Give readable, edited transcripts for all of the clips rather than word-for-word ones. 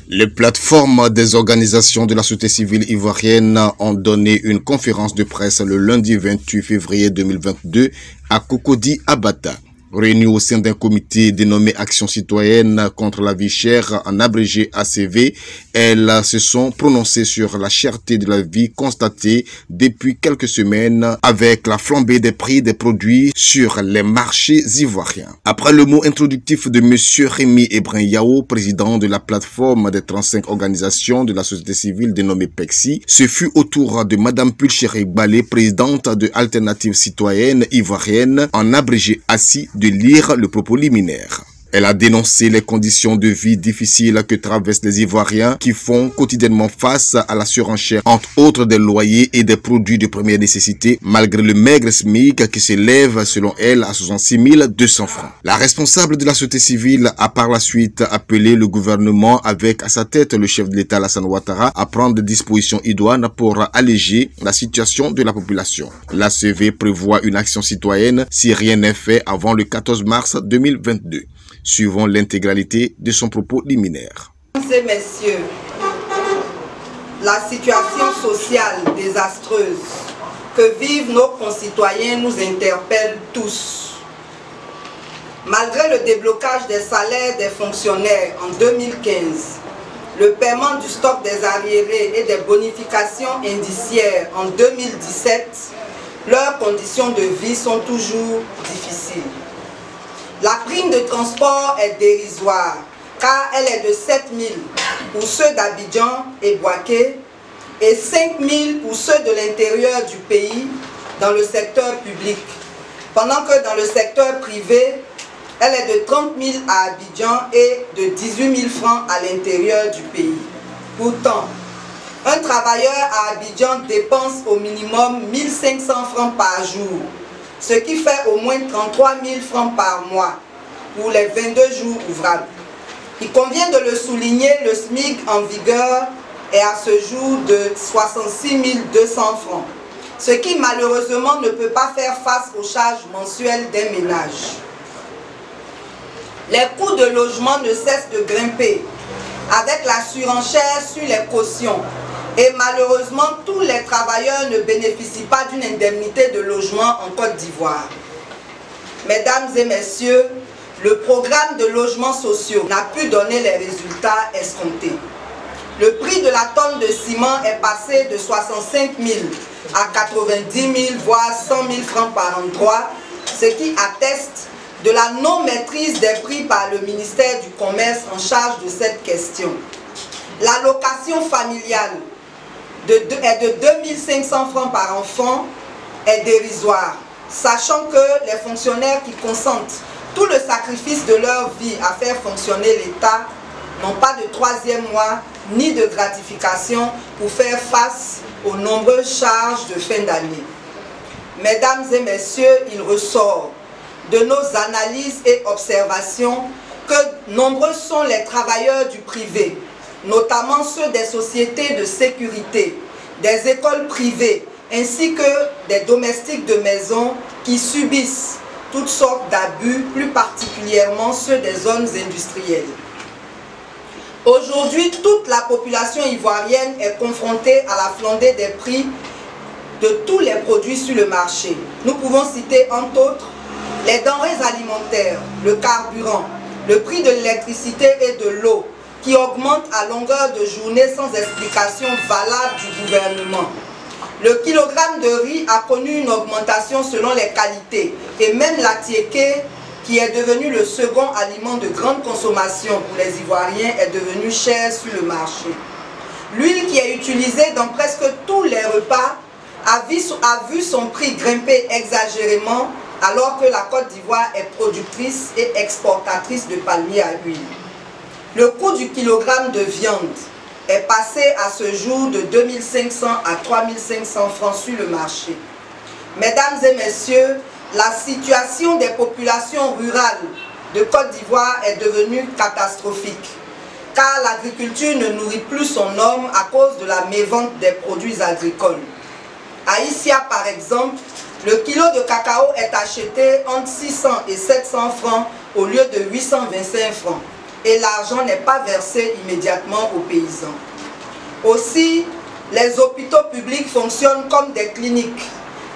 Les plateformes des organisations de la société civile ivoirienne ont donné une conférence de presse le lundi 28 février 2022 à Cocody Abata. Réunis au sein d'un comité dénommé Action citoyenne contre la vie chère, en abrégé ACV, elles se sont prononcées sur la cherté de la vie constatée depuis quelques semaines avec la flambée des prix des produits sur les marchés ivoiriens. Après le mot introductif de M. Rémi Ebrin Yao, président de la plateforme des 35 organisations de la société civile dénommée PEXI, ce fut au tour de Mme Pulchéri Balé, présidente de Alternative citoyenne ivoirienne, en abrégé ACI, de lire le propos liminaire. Elle a dénoncé les conditions de vie difficiles que traversent les Ivoiriens qui font quotidiennement face à la surenchère, entre autres des loyers et des produits de première nécessité, malgré le maigre SMIC qui s'élève selon elle à 66 200 francs. La responsable de la société civile a par la suite appelé le gouvernement, avec à sa tête le chef de l'État Alassane Ouattara, à prendre des dispositions idoines pour alléger la situation de la population. L'ACV prévoit une action citoyenne si rien n'est fait avant le 14 mars 2022. Suivant l'intégralité de son propos liminaire. Mesdames et messieurs, la situation sociale désastreuse que vivent nos concitoyens nous interpelle tous. Malgré le déblocage des salaires des fonctionnaires en 2015, le paiement du stock des arriérés et des bonifications indiciaires en 2017, leurs conditions de vie sont toujours difficiles. La prime de transport est dérisoire car elle est de 7 000 pour ceux d'Abidjan et Bouaké et 5 000 pour ceux de l'intérieur du pays dans le secteur public, pendant que dans le secteur privé, elle est de 30 000 à Abidjan et de 18 000 francs à l'intérieur du pays. Pourtant, un travailleur à Abidjan dépense au minimum 1 500 francs par jour, ce qui fait au moins 33 000 francs par mois pour les 22 jours ouvrables. Il convient de le souligner, le SMIC en vigueur est à ce jour de 66 200 francs, ce qui malheureusement ne peut pas faire face aux charges mensuelles des ménages. Les coûts de logement ne cessent de grimper avec la surenchère sur les cautions. Et malheureusement, tous les travailleurs ne bénéficient pas d'une indemnité de logement en Côte d'Ivoire. Mesdames et messieurs, le programme de logements sociaux n'a pu donner les résultats escomptés. Le prix de la tonne de ciment est passé de 65 000 à 90 000, voire 100 000 francs par endroit, ce qui atteste de la non-maîtrise des prix par le ministère du Commerce en charge de cette question. L'allocation familiale est de 2 500 francs par enfant est dérisoire, sachant que les fonctionnaires qui consentent tout le sacrifice de leur vie à faire fonctionner l'État n'ont pas de troisième mois ni de gratification pour faire face aux nombreuses charges de fin d'année. Mesdames et messieurs, il ressort de nos analyses et observations que nombreux sont les travailleurs du privé, notamment ceux des sociétés de sécurité, des écoles privées, ainsi que des domestiques de maison qui subissent toutes sortes d'abus, plus particulièrement ceux des zones industrielles. Aujourd'hui, toute la population ivoirienne est confrontée à la flambée des prix de tous les produits sur le marché. Nous pouvons citer entre autres les denrées alimentaires, le carburant, le prix de l'électricité et de l'eau, qui augmente à longueur de journée sans explication valable du gouvernement. Le kilogramme de riz a connu une augmentation selon les qualités et même la tiéké, qui est devenu le second aliment de grande consommation pour les Ivoiriens, est devenu cher sur le marché. L'huile qui est utilisée dans presque tous les repas a vu son prix grimper exagérément alors que la Côte d'Ivoire est productrice et exportatrice de palmiers à huile. Le coût du kilogramme de viande est passé à ce jour de 2 500 à 3 500 francs sur le marché. Mesdames et messieurs, la situation des populations rurales de Côte d'Ivoire est devenue catastrophique, car l'agriculture ne nourrit plus son homme à cause de la mévente des produits agricoles. À Issia, par exemple, le kilo de cacao est acheté entre 600 et 700 francs au lieu de 825 francs. et l'argent n'est pas versé immédiatement aux paysans. Aussi, les hôpitaux publics fonctionnent comme des cliniques.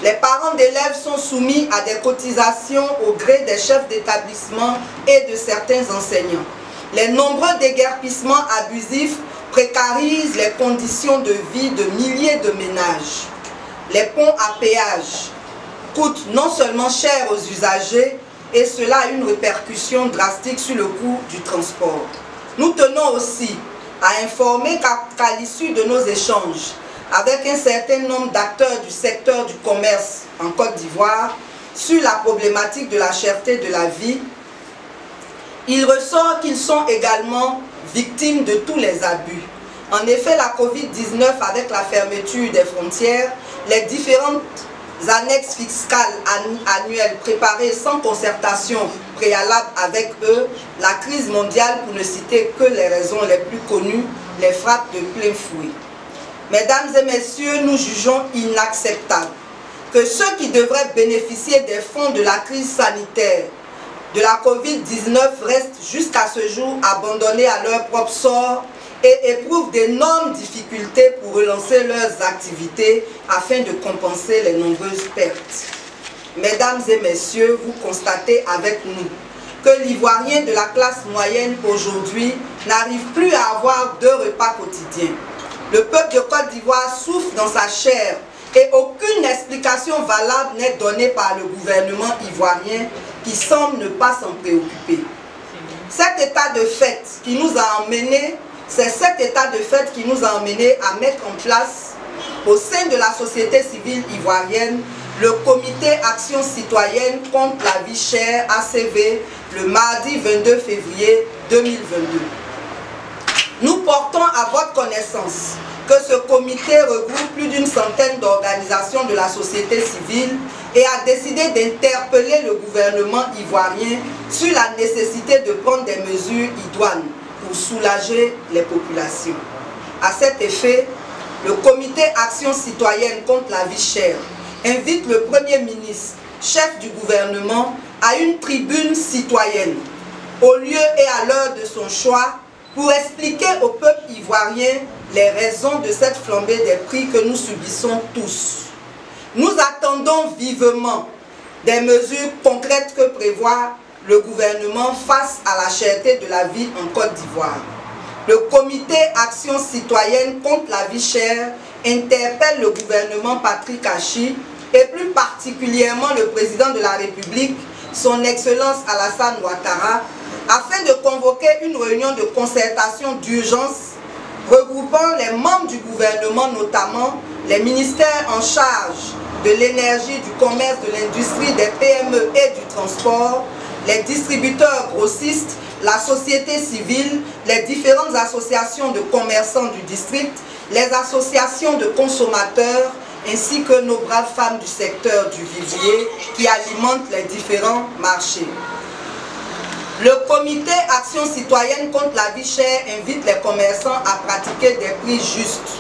Les parents d'élèves sont soumis à des cotisations au gré des chefs d'établissement et de certains enseignants. Les nombreux déguerpissements abusifs précarisent les conditions de vie de milliers de ménages. Les ponts à péage coûtent non seulement cher aux usagers, et cela a une répercussion drastique sur le coût du transport. Nous tenons aussi à informer qu'à l'issue de nos échanges avec un certain nombre d'acteurs du secteur du commerce en Côte d'Ivoire sur la problématique de la cherté de la vie, il ressort qu'ils sont également victimes de tous les abus. En effet, la Covid-19, avec la fermeture des frontières, les différentes annexes fiscales annuelles préparées sans concertation préalable avec eux, la crise mondiale, pour ne citer que les raisons les plus connues, les frappe de plein fouet. Mesdames et messieurs, nous jugeons inacceptable que ceux qui devraient bénéficier des fonds de la crise sanitaire de la Covid-19 restent jusqu'à ce jour abandonnés à leur propre sort et éprouvent d'énormes difficultés pour relancer leurs activités afin de compenser les nombreuses pertes. Mesdames et messieurs, vous constatez avec nous que l'Ivoirien de la classe moyenne aujourd'hui n'arrive plus à avoir 2 repas quotidiens. Le peuple de Côte d'Ivoire souffre dans sa chair et aucune explication valable n'est donnée par le gouvernement ivoirien qui semble ne pas s'en préoccuper. Cet état de fait qui nous a emmenés, c'est cet état de fait qui nous a emmenés à mettre en place au sein de la société civile ivoirienne le comité Action citoyenne contre la vie chère ACV le mardi 22 février 2022. Nous portons à votre connaissance que ce comité regroupe plus d'une centaine d'organisations de la société civile et a décidé d'interpeller le gouvernement ivoirien sur la nécessité de prendre des mesures idoines pour soulager les populations. À cet effet, le comité Action citoyenne contre la vie chère invite le Premier ministre, chef du gouvernement, à une tribune citoyenne, au lieu et à l'heure de son choix, pour expliquer au peuple ivoirien les raisons de cette flambée des prix que nous subissons tous. Nous attendons vivement des mesures concrètes que prévoit le gouvernement face à la cherté de la vie en Côte d'Ivoire. Le comité Action citoyenne contre la vie chère interpelle le gouvernement Patrick Achi et plus particulièrement le président de la République, son Excellence Alassane Ouattara, afin de convoquer une réunion de concertation d'urgence regroupant les membres du gouvernement, notamment les ministères en charge de l'énergie, du commerce, de l'industrie, des PME et du transport, les distributeurs grossistes, la société civile, les différentes associations de commerçants du district, les associations de consommateurs, ainsi que nos braves femmes du secteur du vivier qui alimentent les différents marchés. Le comité Action citoyenne contre la vie chère invite les commerçants à pratiquer des prix justes.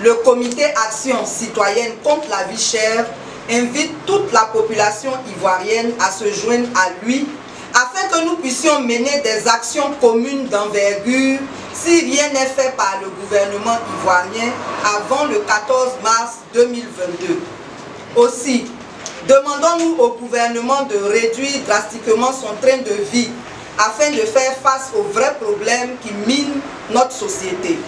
Le comité Action citoyenne contre la vie chère invite toute la population ivoirienne à se joindre à lui afin que nous puissions mener des actions communes d'envergure si rien n'est fait par le gouvernement ivoirien avant le 14 mars 2022. Aussi, demandons-nous au gouvernement de réduire drastiquement son train de vie afin de faire face aux vrais problèmes qui minent notre société.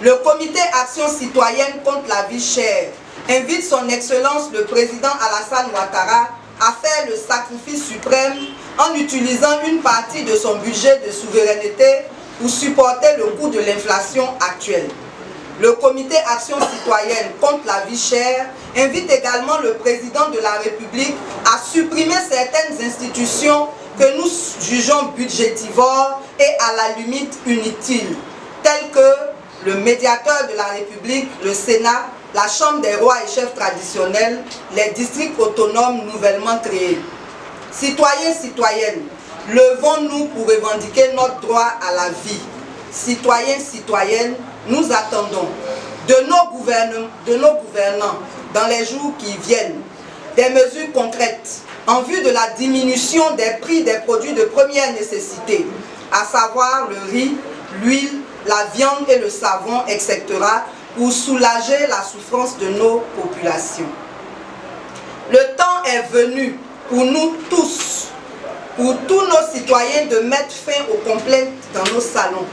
Le comité Action citoyenne contre la vie chère invite son Excellence le président Alassane Ouattara à faire le sacrifice suprême en utilisant une partie de son budget de souveraineté pour supporter le coût de l'inflation actuelle. Le comité Action citoyenne contre la vie chère invite également le président de la République à supprimer certaines institutions que nous jugeons budgétivores et à la limite inutiles, telles que le médiateur de la République, le Sénat, la Chambre des rois et chefs traditionnels, les districts autonomes nouvellement créés. Citoyens, citoyennes, levons-nous pour revendiquer notre droit à la vie. Citoyens, citoyennes, nous attendons de nos gouvernants dans les jours qui viennent des mesures concrètes en vue de la diminution des prix des produits de première nécessité, à savoir le riz, l'huile, la viande et le savon, etc., pour soulager la souffrance de nos populations. Le temps est venu pour nous tous, pour tous nos citoyens, de mettre fin aux complaintes dans nos salons,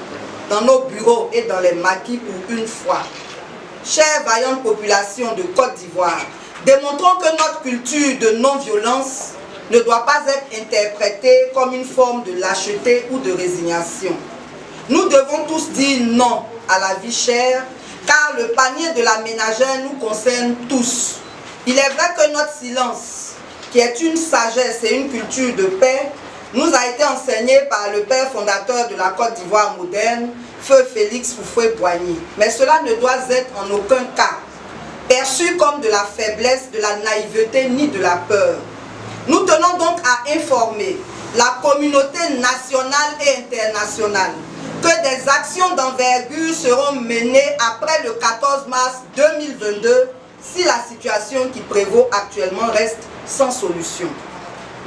dans nos bureaux et dans les maquis pour une fois. Chère vaillante population de Côte d'Ivoire, démontrons que notre culture de non-violence ne doit pas être interprétée comme une forme de lâcheté ou de résignation. Nous devons tous dire non à la vie chère, car le panier de la ménagère nous concerne tous. Il est vrai que notre silence, qui est une sagesse et une culture de paix, nous a été enseigné par le père fondateur de la Côte d'Ivoire moderne, Feu Félix Houphouët-Boigny. Mais cela ne doit être en aucun cas perçu comme de la faiblesse, de la naïveté ni de la peur. Nous tenons donc à informer la communauté nationale et internationale que des actions d'envergure seront menées après le 14 mars 2022 si la situation qui prévaut actuellement reste sans solution.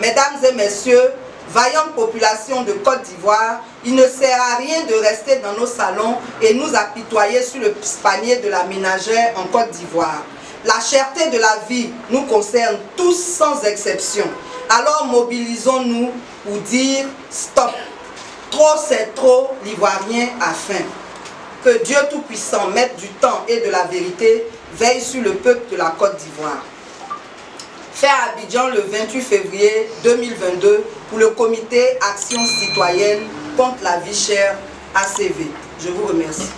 Mesdames et messieurs, vaillante population de Côte d'Ivoire, il ne sert à rien de rester dans nos salons et nous apitoyer sur le panier de la ménagère en Côte d'Ivoire. La cherté de la vie nous concerne tous sans exception. Alors mobilisons-nous pour dire stop. Trop c'est trop, l'Ivoirien a faim. Que Dieu Tout-Puissant, maître du temps et de la vérité, veille sur le peuple de la Côte d'Ivoire. Fait à Abidjan le 28 février 2022 pour le comité Action Citoyenne contre la vie chère ACV. Je vous remercie.